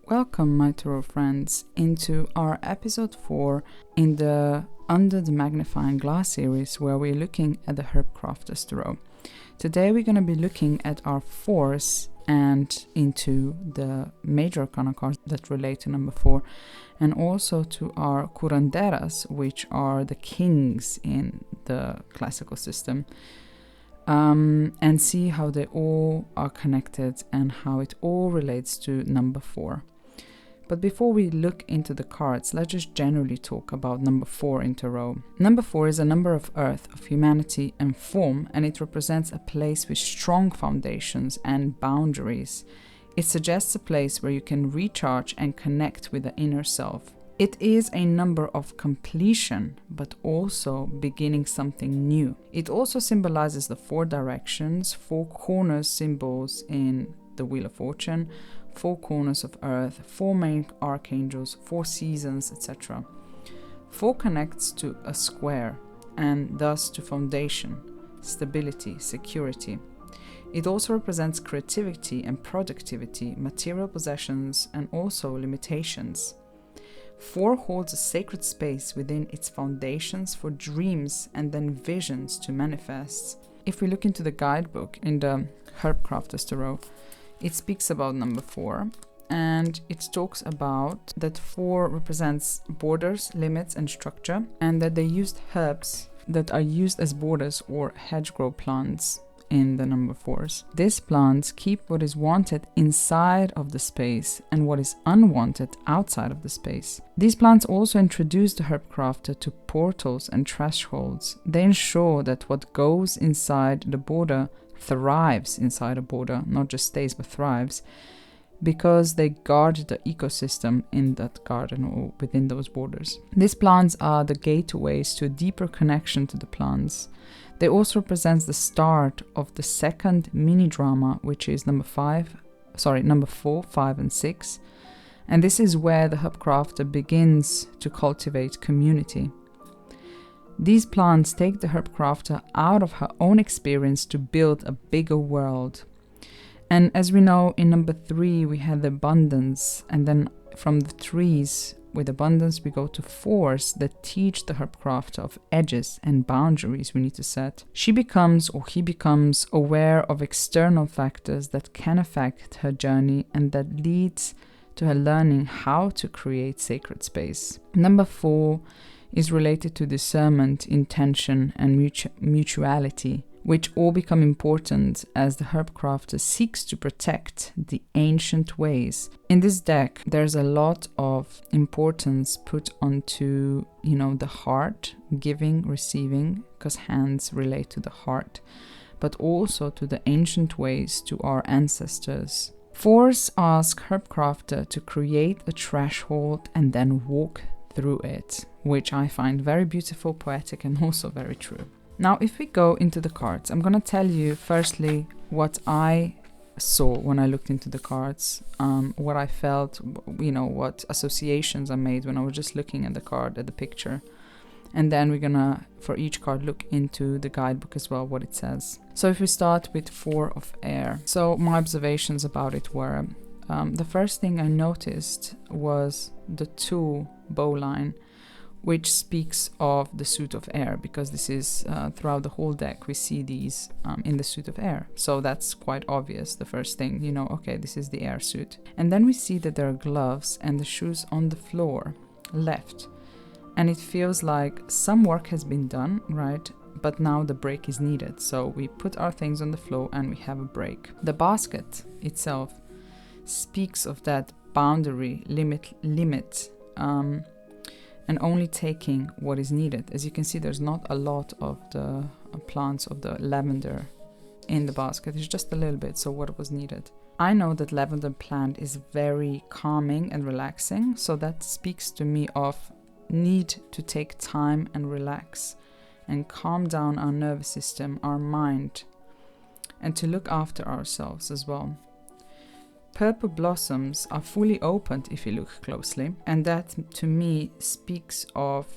Welcome, my tarot friends, into our episode 4 in the Under the Magnifying Glass series, where we're looking at the Herbcrafter tarot. Today we're going to be looking at our 4s and into the major arcana cards that relate to number 4, and also to our curanderas, which are the kings in the classical system, and see how they all are connected and how it all relates to number 4. But before we look into the cards, let's just generally talk about number 4 in tarot. Number 4 is a number of earth, of humanity and form, and it represents a place with strong foundations and boundaries. It suggests a place where you can recharge and connect with the inner self. It is a number of completion, but also beginning something new. It also symbolizes the 4 directions, 4 corners symbols in the Wheel of Fortune, 4 corners of earth, 4 main archangels, 4 seasons, etc. 4 connects to a square and thus to foundation, stability, security. It also represents creativity and productivity, material possessions, and also limitations. 4 holds a sacred space within its foundations for dreams and then visions to manifest. If we look into the guidebook in the Herbcrafter tarot, it speaks about number 4, and it talks about that 4 represents borders, limits and structure, and that they used herbs that are used as borders or hedgerow plants in the number 4s. These plants keep what is wanted inside of the space and what is unwanted outside of the space. These plants also introduce the Herbcrafter to portals and thresholds. They ensure that what goes inside the border thrives inside a border, not just stays but thrives, because they guard the ecosystem in that garden or within those borders. These plants are the gateways to a deeper connection to the plants. They also represent the start of the second mini drama, which is number 4, 5 and 6, and this is where the Herbcrafter begins to cultivate community. These plants take the Herbcrafter out of her own experience to build a bigger world. And as we know, in number 3 we had the abundance, and then from the 3s with abundance we go to 4s that teach the Herbcrafter of edges and boundaries we need to set. She becomes, or he becomes, aware of external factors that can affect her journey and that leads to her learning how to create sacred space. Number 4 is related to discernment, intention and mutuality, which all become important as the Herbcrafter seeks to protect the ancient ways. In this deck, there's a lot of importance put onto, the heart, giving, receiving, because hands relate to the heart, but also to the ancient ways, to our ancestors. 4s ask Herbcrafter to create a threshold and then walk through it, which I find very beautiful, poetic, and also very true. Now, if we go into the cards, I'm going to tell you firstly what I saw when I looked into the cards, what I felt, what associations I made when I was just looking at the card, at the picture. And then we're going to, for each card, look into the guidebook as well, what it says. So if we start with 4 of air. So my observations about it were, the first thing I noticed was the 2 bowline, which speaks of the suit of air, because this is throughout the whole deck we see these in the suit of air. So that's quite obvious, the first thing, okay, this is the air suit. And then we see that there are gloves and the shoes on the floor left, and it feels like some work has been done, right? But now the break is needed, so we put our things on the floor and we have a break. The basket itself speaks of that boundary, limit, and only taking what is needed. As you can see, there's not a lot of the plants of the lavender in the basket. It's just a little bit, so what was needed. I know that lavender plant is very calming and relaxing, so that speaks to me of need to take time and relax and calm down our nervous system, our mind, and to look after ourselves as well. Purple blossoms are fully opened if you look closely, and that to me speaks of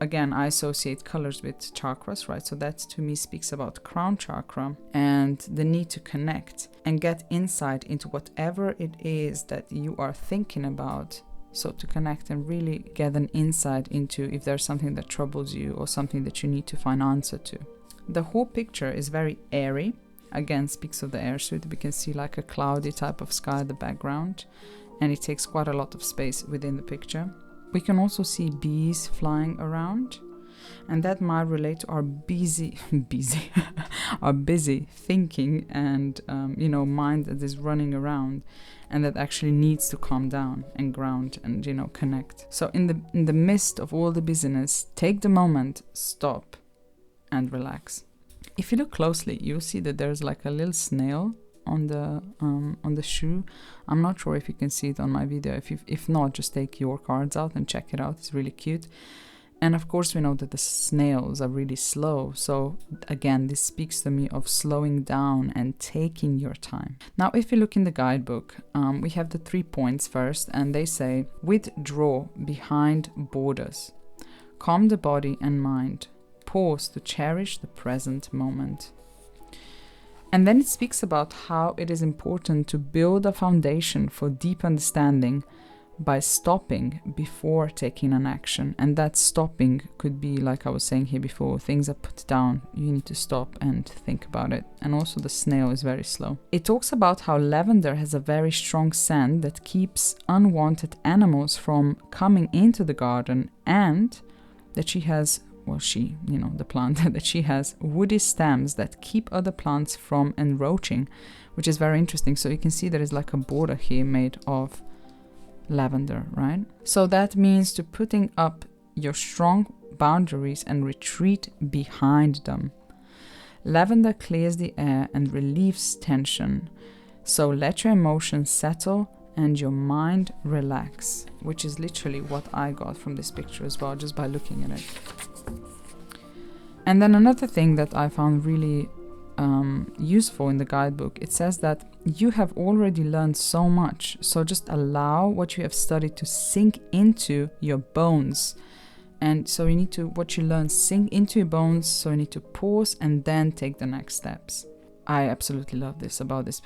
again, I associate colors with chakras, right? So that to me speaks about crown chakra and the need to connect and get insight into whatever it is that you are thinking about. So to connect and really get an insight into if there's something that troubles you or something that you need to find answer to. The whole picture is very airy. Again, speaks of the air suit. We can see like a cloudy type of sky in the background, and it takes quite a lot of space within the picture. We can also see bees flying around, and that might relate to our busy thinking and mind that is running around, and that actually needs to calm down and ground and connect. So in the midst of all the busyness, take the moment, stop, and relax. If you look closely, you'll see that there's like a little snail on the shoe. I'm not sure if you can see it on my video. If not, just take your cards out and check it out. It's really cute. And of course we know that the snails are really slow. So again, this speaks to me of slowing down and taking your time. Now, if you look in the guidebook, we have the 3 points first, and they say, withdraw behind borders, calm the body and mind, pause to cherish the present moment. And then it speaks about how it is important to build a foundation for deep understanding by stopping before taking an action. And that stopping could be, like I was saying here before, things are put down, you need to stop and think about it. And also the snail is very slow. It talks about how lavender has a very strong scent that keeps unwanted animals from coming into the garden, and that she has the plant, that she has woody stems that keep other plants from encroaching, which is very interesting. So you can see there is like a border here made of lavender, right? So that means to putting up your strong boundaries and retreat behind them. Lavender clears the air and relieves tension. So let your emotions settle and your mind relax, which is literally what I got from this picture as well, just by looking at it. And then another thing that I found really useful in the guidebook, it says that you have already learned so much, so just allow what you have studied to sink into your bones. And so you need to, what you learn, sink into your bones, so you need to pause and then take the next steps. I absolutely love this about this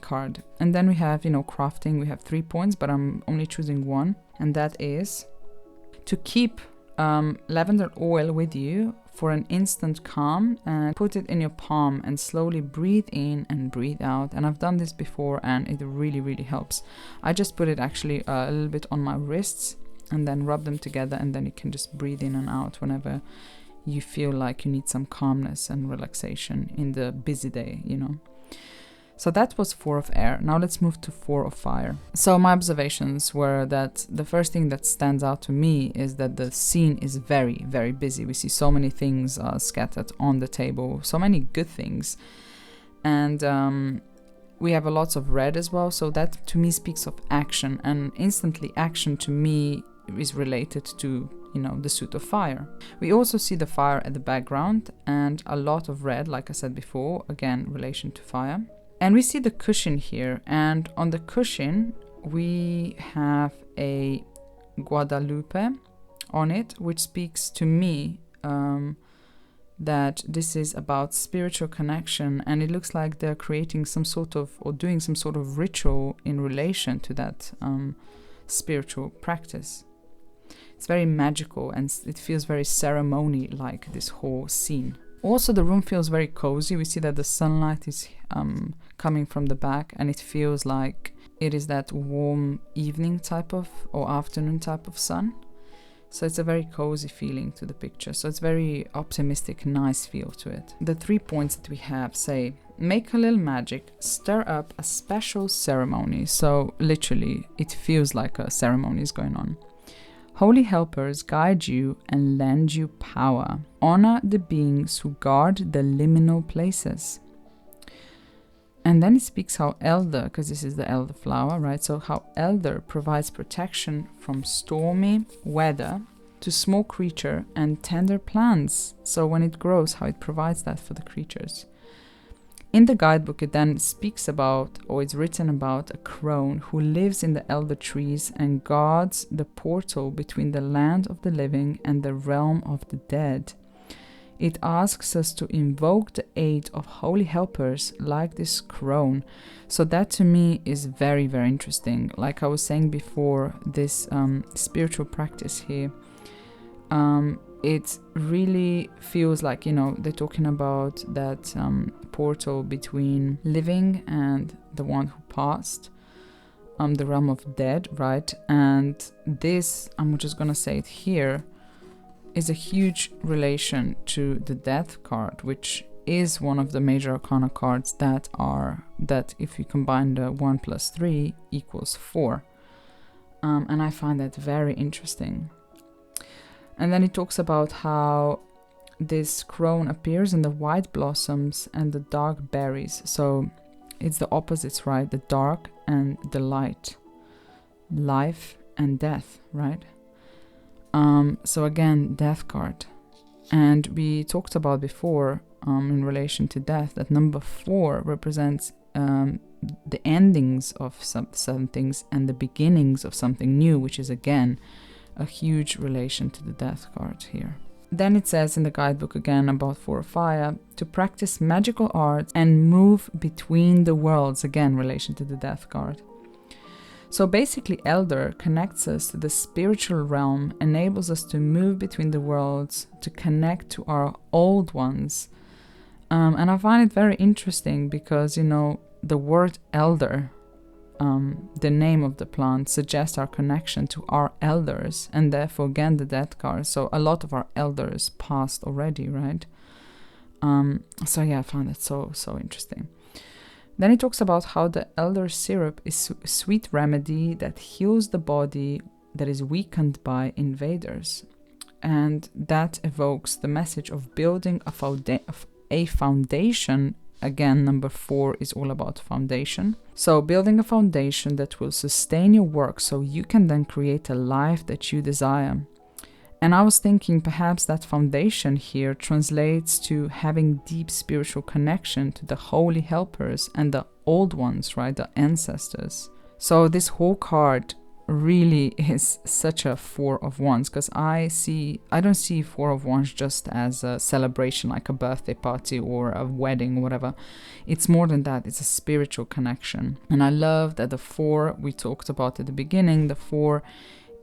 card. And then we have, crafting. We have 3 points, but I'm only choosing one, and that is to keep lavender oil with you for an instant calm, and put it in your palm and slowly breathe in and breathe out. And I've done this before and it really, really helps. I just put it actually a little bit on my wrists and then rub them together, and then you can just breathe in and out whenever you feel like you need some calmness and relaxation in the busy day, So that was 4 of air. Now let's move to 4 of fire. So my observations were that the first thing that stands out to me is that the scene is very, very busy. We see so many things scattered on the table, so many good things. And we have lots of red as well. So that to me speaks of action, and instantly action to me is related to the suit of fire. We also see the fire at the background and a lot of red, like I said before, again, relation to fire. And we see the cushion here, and on the cushion we have a Guadalupe on it, which speaks to me that this is about spiritual connection, and it looks like they're creating some sort of, or doing some sort of ritual in relation to that spiritual practice. It's very magical and it feels very ceremony-like, this whole scene. Also, the room feels very cozy. We see that the sunlight is coming from the back, and it feels like it is that warm evening type of, or afternoon type of sun. So it's a very cozy feeling to the picture. So it's very optimistic, nice feel to it. The 3 points that we have say, make a little magic, stir up a special ceremony. So literally, it feels like a ceremony is going on. Holy helpers guide you and lend you power. Honor the beings who guard the liminal places. And then it speaks how elder, because this is the elder flower, right? So how elder provides protection from stormy weather to small creature and tender plants. So when it grows, how it provides that for the creatures. In the guidebook, it then speaks about, or it's written about, a crone who lives in the elder trees and guards the portal between the land of the living and the realm of the dead. It asks us to invoke the aid of holy helpers like this crone. So that to me is very, very interesting. Like I was saying before, this spiritual practice here, it really feels like, they're talking about that portal between living and the one who passed, the realm of dead, right? And this, I'm just gonna say it here, is a huge relation to the death card, which is one of the major arcana cards that if you combine the 1 + 3 = 4. And I find that very interesting. And then it talks about how this crone appears in the white blossoms and the dark berries. So it's the opposites, right? The dark and the light. Life and death, right? So again, death card. And we talked about before, in relation to death, that number 4 represents the endings of some things and the beginnings of something new, which is again a huge relation to the death card here. Then it says in the guidebook again about 4 of fire, to practice magical arts and move between the worlds, again relation to the death card. So basically, Elder connects us to the spiritual realm, enables us to move between the worlds, to connect to our old ones. And I find it very interesting because, the word elder, the name of the plant, suggests our connection to our elders, and therefore, again, the death card. So a lot of our elders passed already, right? So yeah, I find it so interesting. Then he talks about how the elder syrup is a sweet remedy that heals the body that is weakened by invaders. And that evokes the message of building a foundation. Again, number 4 is all about foundation. So building a foundation that will sustain your work so you can then create a life that you desire. And I was thinking perhaps that foundation here translates to having deep spiritual connection to the holy helpers and the old ones, right? The ancestors. So this whole card really is such a 4 of Wands, because I don't see 4 of Wands just as a celebration, like a birthday party or a wedding or whatever. It's more than that. It's a spiritual connection. And I love that the 4 we talked about at the beginning, the 4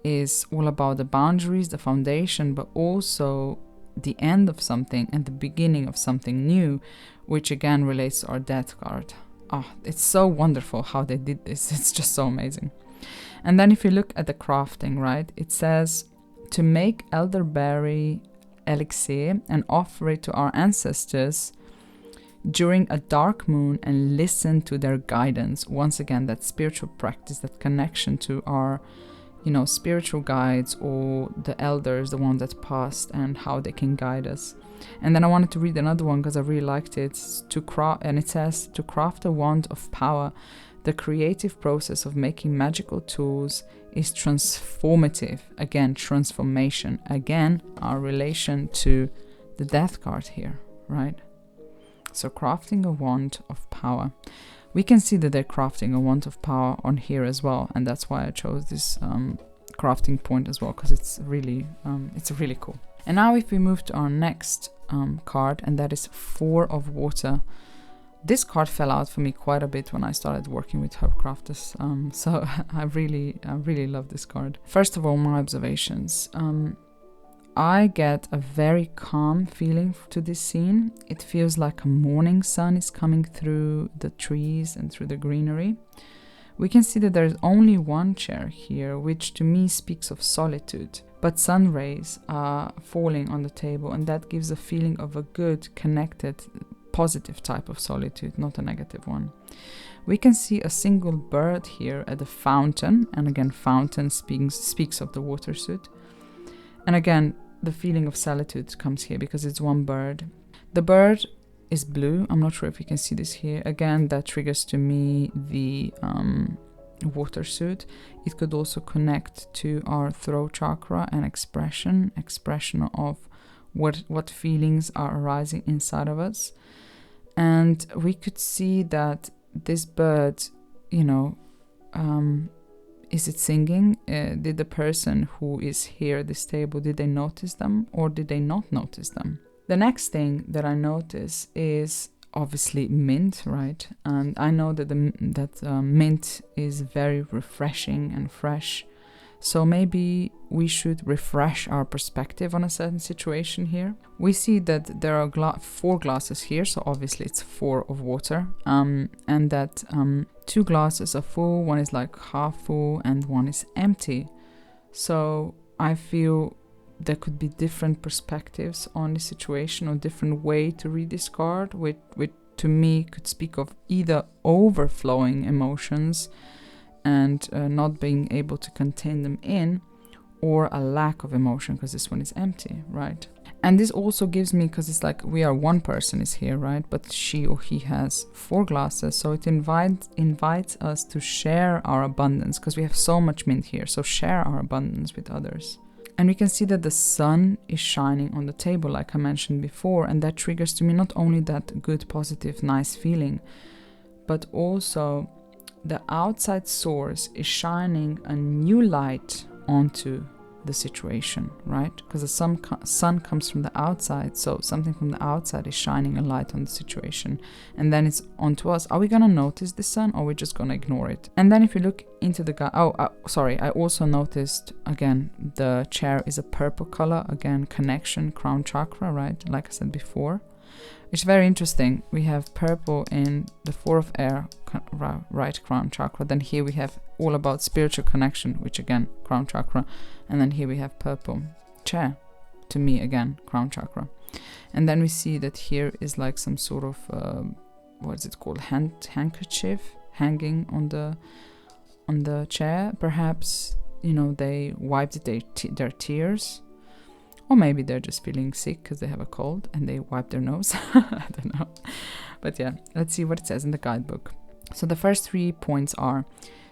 is all about the boundaries, the foundation, but also the end of something and the beginning of something new, which again relates to our death card. It's so wonderful how they did this. It's just so amazing. And then if you look at the crafting, right, it says to make elderberry elixir and offer it to our ancestors during a dark moon and listen to their guidance. Once again, that spiritual practice, that connection to our spiritual guides or the elders, the ones that passed, and how they can guide us. And then I wanted to read another one because I really liked it. And it says, to craft a wand of power, the creative process of making magical tools is transformative. Again, transformation. Again, our relation to the death card here, right? So crafting a wand of power. We can see that they're crafting a wand of power on here as well, and that's why I chose this crafting point as well, because it's really cool. And now if we move to our next card, and that is 4 of water. This card fell out for me quite a bit when I started working with Herbcrafters, so I really love this card. First of all, my observations. I get a very calm feeling to this scene. It feels like a morning sun is coming through the trees and through the greenery. We can see that there's only one chair here, which to me speaks of solitude. But sun rays are falling on the table, and that gives a feeling of a good, connected, positive type of solitude, not a negative one. We can see a single bird here at the fountain, and again, fountain speaks of the water suit. And again, the feeling of solitude comes here because it's one bird. The bird is blue. I'm not sure if you can see this here. Again, that triggers to me the water suit. It could also connect to our throat chakra and expression of what feelings are arising inside of us. And we could see that this bird, you know, is it singing? Did the person who is here at this table, did they notice them or did they not notice them? The next thing that I notice is obviously mint, right? And I know that mint is very refreshing and fresh. So maybe we should refresh our perspective on a certain situation here. We see that there are 4 glasses here, so obviously it's 4 of water, and that 2 glasses are full, one is like half full and one is empty. So I feel there could be different perspectives on the situation or different way to read this card, which to me could speak of either overflowing emotions and not being able to contain them in, or a lack of emotion because this one is empty, right? And this also gives me, because it's like we are one person is here, right? But she or he has 4 glasses, so it invites us to share our abundance, because we have so much mint here, so share our abundance with others. And we can see that the sun is shining on the table, like I mentioned before, and that triggers to me not only that good, positive, nice feeling, but also the outside source is shining a new light onto the situation, right? Because the sun comes from the outside, so something from the outside is shining a light on the situation, and then it's onto us. Are we gonna notice the sun, or are we just gonna ignore it? And then if you look into the I also noticed again the chair is a purple color, again connection, crown chakra, right? Like I said before. It's very interesting. We have purple in the 4 of air, right crown chakra. Then here we have all about spiritual connection, which again, crown chakra. And then here we have purple chair, to me again, crown chakra. And then we see that here is like some sort of, what is it called? Handkerchief hanging on the chair. Perhaps, you know, they wiped their tears. Or maybe they're just feeling sick because they have a cold and they wipe their nose. I don't know. But yeah, let's see what it says in the guidebook. So the first 3 points are: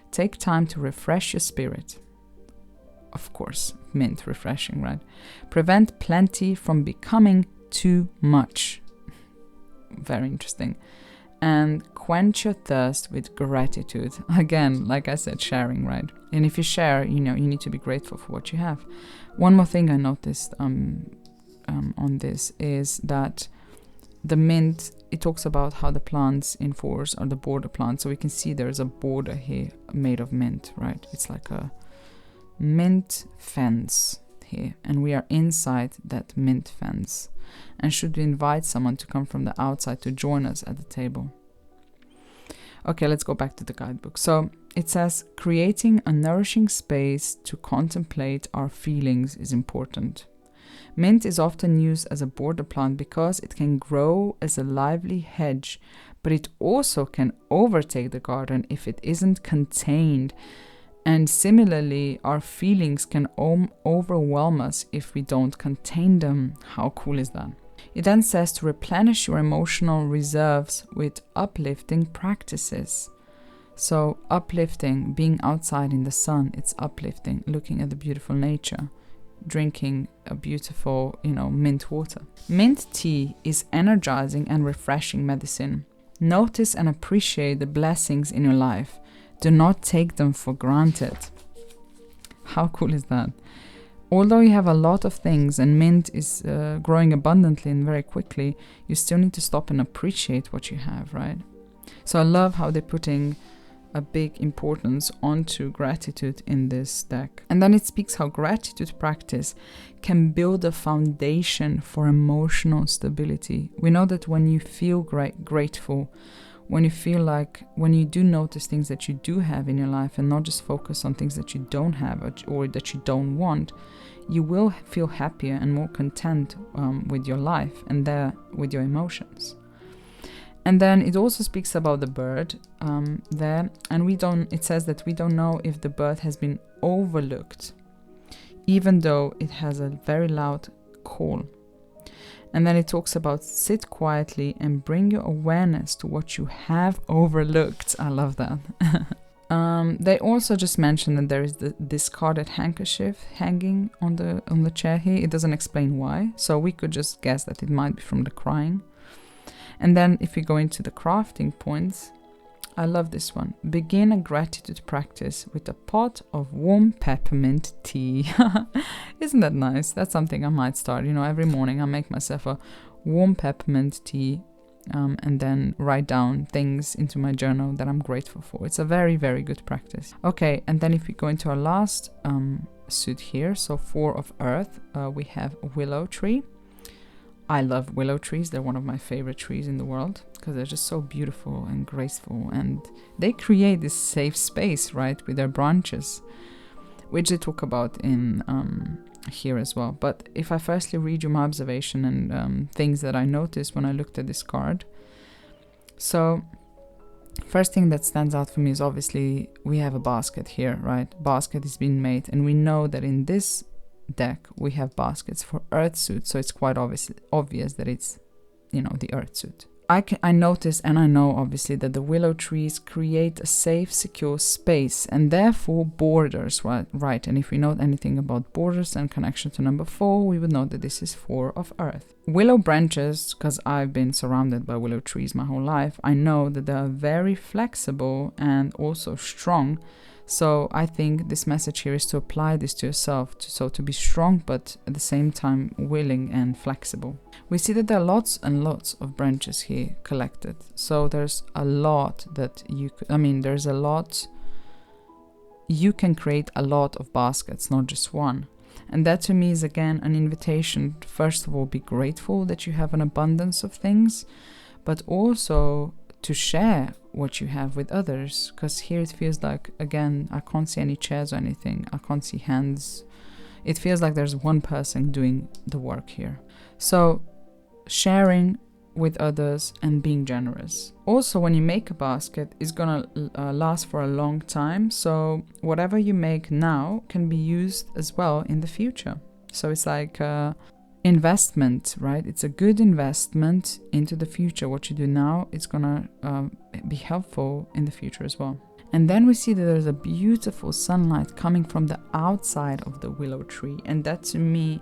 take time to refresh your spirit. Of course, mint, refreshing, right? Prevent plenty from becoming too much. Very interesting. And quench your thirst with gratitude. Again, like I said, sharing, right? And if you share, you know, you need to be grateful for what you have. One more thing I noticed on this is that the mint, it talks about how the plants in force are the border plants. So we can see there's a border here made of mint, right? It's like a mint fence here. And we are inside that mint fence. And should we invite someone to come from the outside to join us at the table? Okay, let's go back to the guidebook. So it says, creating a nourishing space to contemplate our feelings is important. Mint is often used as a border plant because it can grow as a lively hedge, but it also can overtake the garden if it isn't contained. And similarly, our feelings can overwhelm us if we don't contain them. How cool is that? It then says to replenish your emotional reserves with uplifting practices. So uplifting, being outside in the sun, it's uplifting, looking at the beautiful nature, drinking a beautiful, mint water. Mint tea is energizing and refreshing medicine. Notice and appreciate the blessings in your life. Do not take them for granted. How cool is that? Although you have a lot of things and mint is growing abundantly and very quickly, you still need to stop and appreciate what you have, right? So I love how they're putting a big importance onto gratitude in this deck. And then it speaks how gratitude practice can build a foundation for emotional stability. We know that when you feel grateful, when you feel like, when you do notice things that you do have in your life and not just focus on things that you don't have or that you don't want, you will feel happier and more content with your life and with your emotions. And then it also speaks about the bird there, and it says that we don't know if the bird has been overlooked, even though it has a very loud call. And then it talks about sit quietly and bring your awareness to what you have overlooked. I love that. They also just mentioned that there is the discarded handkerchief hanging on the chair here. It doesn't explain why, so we could just guess that it might be from the crying. And then if we go into the crafting points, I love this one. Begin a gratitude practice with a pot of warm peppermint tea. Isn't that nice? That's something I might start. Every morning I make myself a warm peppermint tea and then write down things into my journal that I'm grateful for. It's a very, very good practice. Okay, and then if we go into our last suit here, so 4 of earth, we have a willow tree. I love willow trees. They're one of my favorite trees in the world because they're just so beautiful and graceful, and they create this safe space, right, with their branches, which they talk about in here as well. But if I firstly read you my observation and things that I noticed when I looked at this card. So first thing that stands out for me is obviously we have a basket here, right? Basket is being made, and we know that in this deck we have baskets for earth suit, so it's quite obvious that it's the earth suit. I notice, and I know obviously, that the willow trees create a safe, secure space and therefore borders, right? And if we know anything about borders and connection to number 4, we would know that this is 4 of earth. Willow branches, because I've been surrounded by willow trees my whole life, I know that they are very flexible and also strong. So I think this message here is to apply this to yourself, to be strong but at the same time willing and flexible. We see that there are lots and lots of branches here collected. So there's a lot that you can create a lot of baskets, not just one. And that to me is again an invitation to, first of all, be grateful that you have an abundance of things, but also to share what you have with others, because here it feels like, again, I can't see any chairs or anything, I can't see hands. It feels like there's one person doing the work here. So sharing with others and being generous. Also, when you make a basket, it's gonna last for a long time, so whatever you make now can be used as well in the future. So it's like investment, right? It's a good investment into the future. What you do now, it's gonna be helpful in the future as well. And then we see that there's a beautiful sunlight coming from the outside of the willow tree, and that to me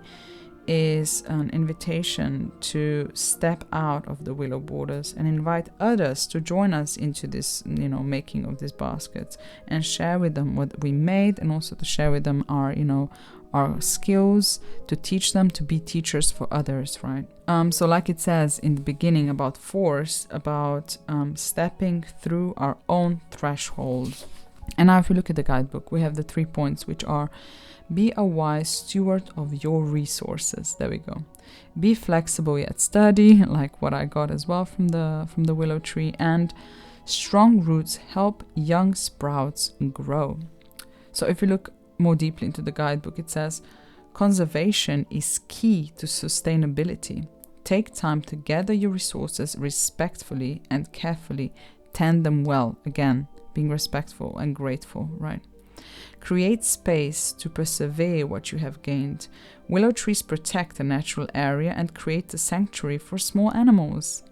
is an invitation to step out of the willow borders and invite others to join us into this, making of this basket, and share with them what we made, and also to share with them our skills, to teach them to be teachers for others, right? So like it says in the beginning about force, about stepping through our own threshold. And now if we look at the guidebook, we have the 3 points, which are: be a wise steward of your resources. There we go. Be flexible yet sturdy, like what I got as well from the willow tree. And strong roots help young sprouts grow. So if we look more deeply into the guidebook, it says conservation is key to sustainability. Take time to gather your resources respectfully and carefully. Tend them well. Again, being respectful and grateful, right? Create space to persevere what you have gained. Willow trees protect a natural area and create a sanctuary for small animals.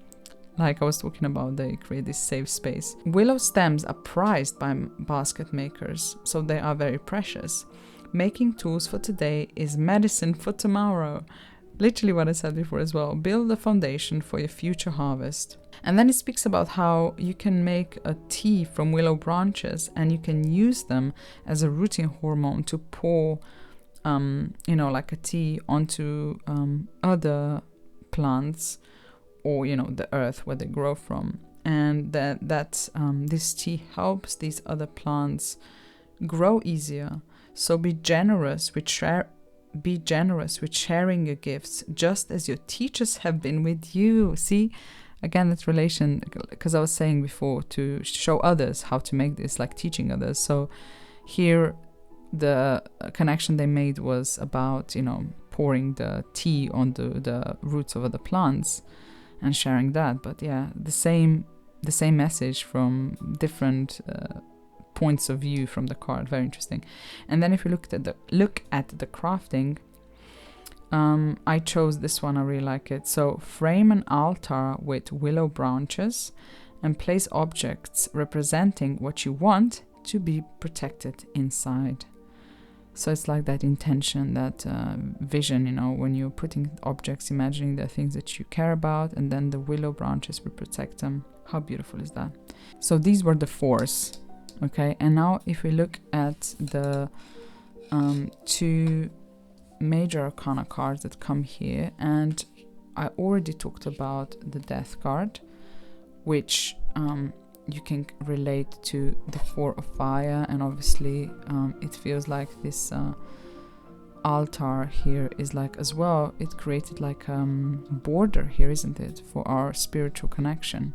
Like I was talking about, they create this safe space. Willow stems are prized by basket makers, so they are very precious. Making tools for today is medicine for tomorrow. Literally what I said before as well. Build a foundation for your future harvest. And then it speaks about how you can make a tea from willow branches, and you can use them as a rooting hormone to pour, like a tea onto other plants, or the earth where they grow from, and that this tea helps these other plants grow easier. So be generous with sharing your gifts, just as your teachers have been with you. See, again, that relation, because I was saying before, to show others how to make this, like teaching others. So here the connection they made was about pouring the tea onto the roots of other plants and sharing that. But yeah, the same message from different points of view from the card. Very interesting. And then if you look at the crafting, I chose this one. I really like it. So frame an altar with willow branches and place objects representing what you want to be protected inside. So it's like that intention, that vision, you know, when you're putting objects, imagining the things that you care about, and then the willow branches will protect them. How beautiful is that? So these were the 4s, okay? And now if we look at the 2 major arcana cards that come here, and I already talked about the Death card, which you can relate to the 4 of fire, and obviously it feels like this altar here is like as well, it created like border here, isn't it, for our spiritual connection.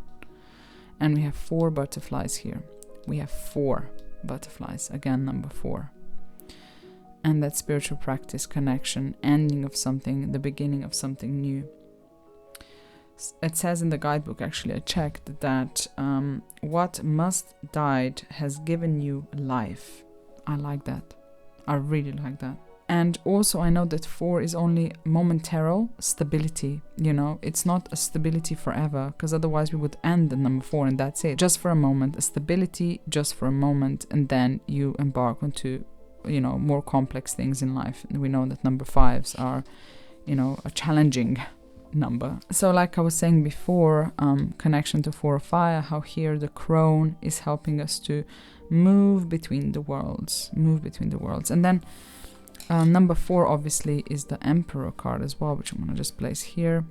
And we have 4 butterflies here. We have 4 butterflies, again number 4. And that spiritual practice, connection, ending of something, the beginning of something new. It says in the guidebook, actually I checked, that what must died has given you life. I like that. I really like that. And also I know that 4 is only momentary stability, you know, it's not a stability forever, because otherwise we would end at number 4 and that's it. Just for a moment, a stability just for a moment, and then you embark onto, you know, more complex things in life. And we know that number 5s are, you know, a challenging number. So like I was saying before, connection to 4 of fire, how here the crone is helping us to move between the worlds. And then number 4 obviously is the Emperor card as well, which I'm going to just place here.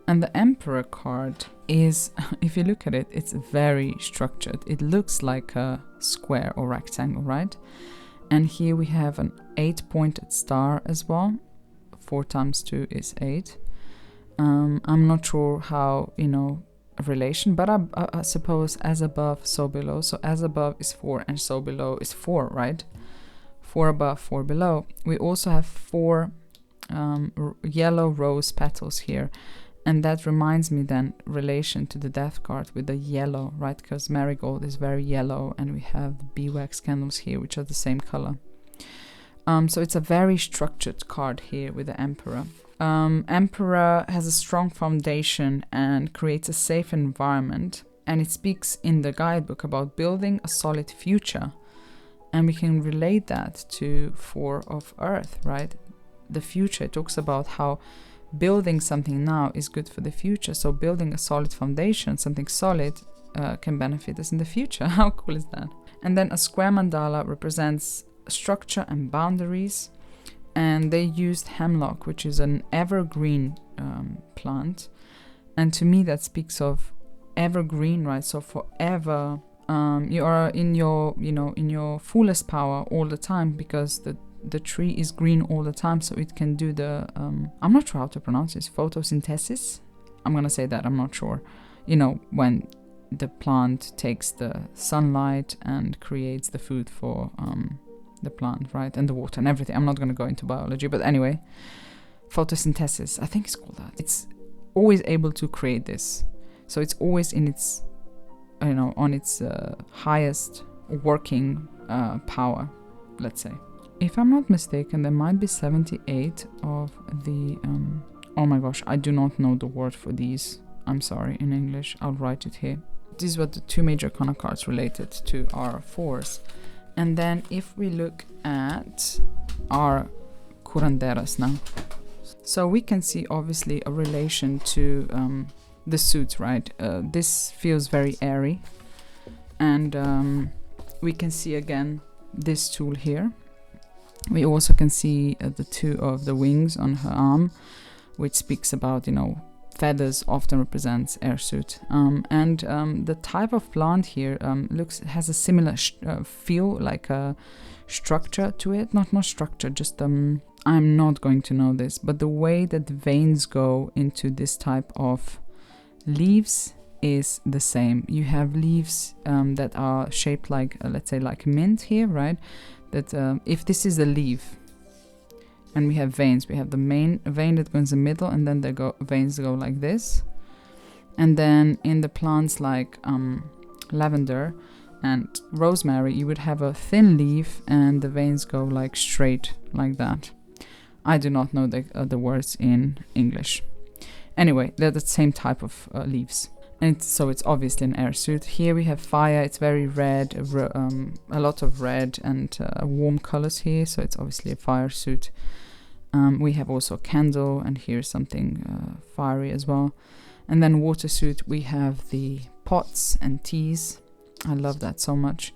And the Emperor card is, if you look at it, it's very structured. It looks like a square or rectangle, right? And here we have an 8-pointed star as well. 4 times 2 is 8. I'm not sure how, you know, a relation, but I suppose as above, so below. So as above is 4 and so below is 4, right? 4 above, 4 below. We also have 4 yellow rose petals here. And that reminds me then relation to the Death card with the yellow, right? Because marigold is very yellow, and we have the beeswax candles here, which are the same color. So it's a very structured card here with the Emperor. Emperor has a strong foundation and creates a safe environment. And it speaks in the guidebook about building a solid future. And we can relate that to 4 of Earth, right? The future, it talks about how building something now is good for the future. So building a solid foundation, something solid, can benefit us in the future. How cool is that? And then a square mandala represents structure and boundaries. And they used hemlock, which is an evergreen plant. And to me that speaks of evergreen, right? So forever, you are in your, you know, in your fullest power all the time, because the tree is green all the time, so it can do the I'm not sure how to pronounce this, photosynthesis. I'm gonna say that, I'm not sure. You know, when the plant takes the sunlight and creates the food for the plant, right, and the water and everything. I'm not gonna go into biology, but anyway, photosynthesis, I think it's called that. It's always able to create this, so it's always in its, you know, on its highest working power, let's say. If I'm not mistaken, there might be 78 of the oh my gosh, I do not know the word for these, I'm sorry, in English. I'll write it here. These were the 2 major arcana cards related to our 4s. And then if we look at our curanderas now, so we can see obviously a relation to the suits, right? This feels very airy, and we can see again this tool here. We also can see the 2 of the wings on her arm, which speaks about, you know, feathers often represents airsuit. And the type of plant here has a similar feel, like a structure to it. Not structure, just I'm not going to know this, but the way that the veins go into this type of leaves is the same. You have leaves that are shaped like, let's say, like mint here, right? That if this is a leaf, and we have veins, we have the main vein that goes in the middle, and then the veins go like this. And then in the plants like lavender and rosemary, you would have a thin leaf and the veins go like straight like that. I do not know the words in English. Anyway, they're the same type of leaves. And it's obviously an air suit. Here we have fire. It's very red, a lot of red and warm colors here. So it's obviously a fire suit. We have also a candle, and here's something fiery as well. And then water suit, we have the pots and teas. I love that so much.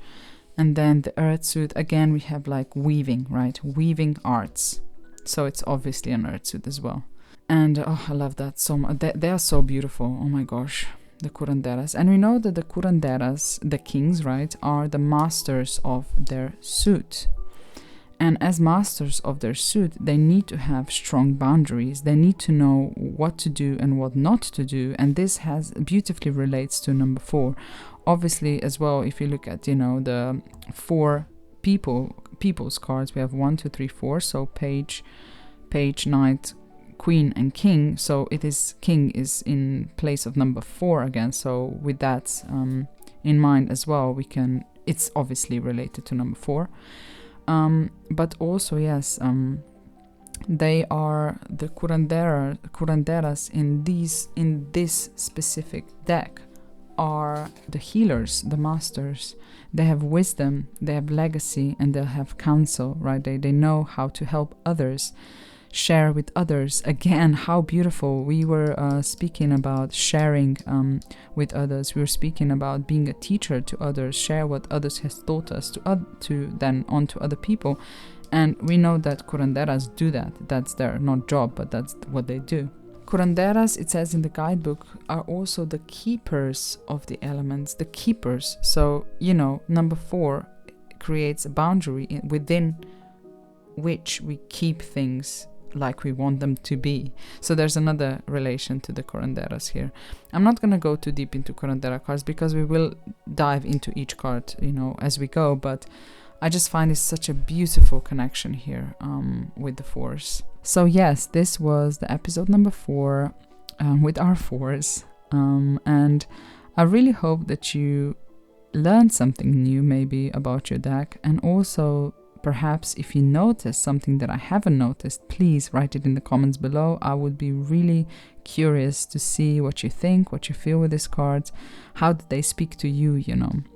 And then the earth suit, again, we have like weaving, right? Weaving arts. So it's obviously an earth suit as well. And oh, I love that so much. They are so beautiful. Oh my gosh, the curanderas. And we know that the curanderas, the kings, right, are the masters of their suit. And as masters of their suit, they need to have strong boundaries. They need to know what to do and what not to do. And this beautifully relates to number 4. Obviously, as well, if you look at, the 4 people's cards, we have 1, 2, 3, 4. So page, knight, queen, and king. So king is in place of number 4 again. So with that in mind as well, it's obviously related to number 4. But also, yes, they are the curanderas in this specific deck are the healers, the masters. They have wisdom, they have legacy, and they have counsel, right? They know how to help others, share with others. Again, how beautiful. We were speaking about sharing with others. We were speaking about being a teacher to others, share what others has taught us to then on to other people. And we know that curanderas do that. That's their not job, but that's what they do. Curanderas, it says in the guidebook, are also the keepers of the elements, the keepers. So, number 4 creates a boundary within which we keep things like we want them to be. So there's another relation to the curanderas here. I'm not going to go too deep into curandera cards because we will dive into each card, as we go, but I just find it's such a beautiful connection here with the 4s. So yes, this was the episode number 4 with our 4s. And I really hope that you learned something new maybe about your deck, and also perhaps if you notice something that I haven't noticed, please write it in the comments below. I would be really curious to see what you think, what you feel with these cards. How did they speak to you,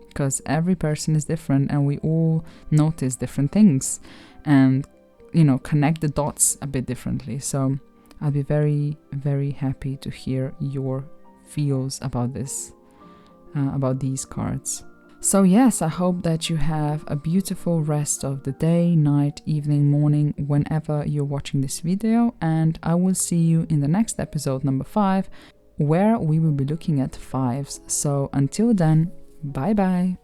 because every person is different and we all notice different things and, connect the dots a bit differently. So I'll be very, very happy to hear your feels about this, about these cards. So yes, I hope that you have a beautiful rest of the day, night, evening, morning, whenever you're watching this video. And I will see you in the next episode, number 5, where we will be looking at 5s. So until then, bye bye.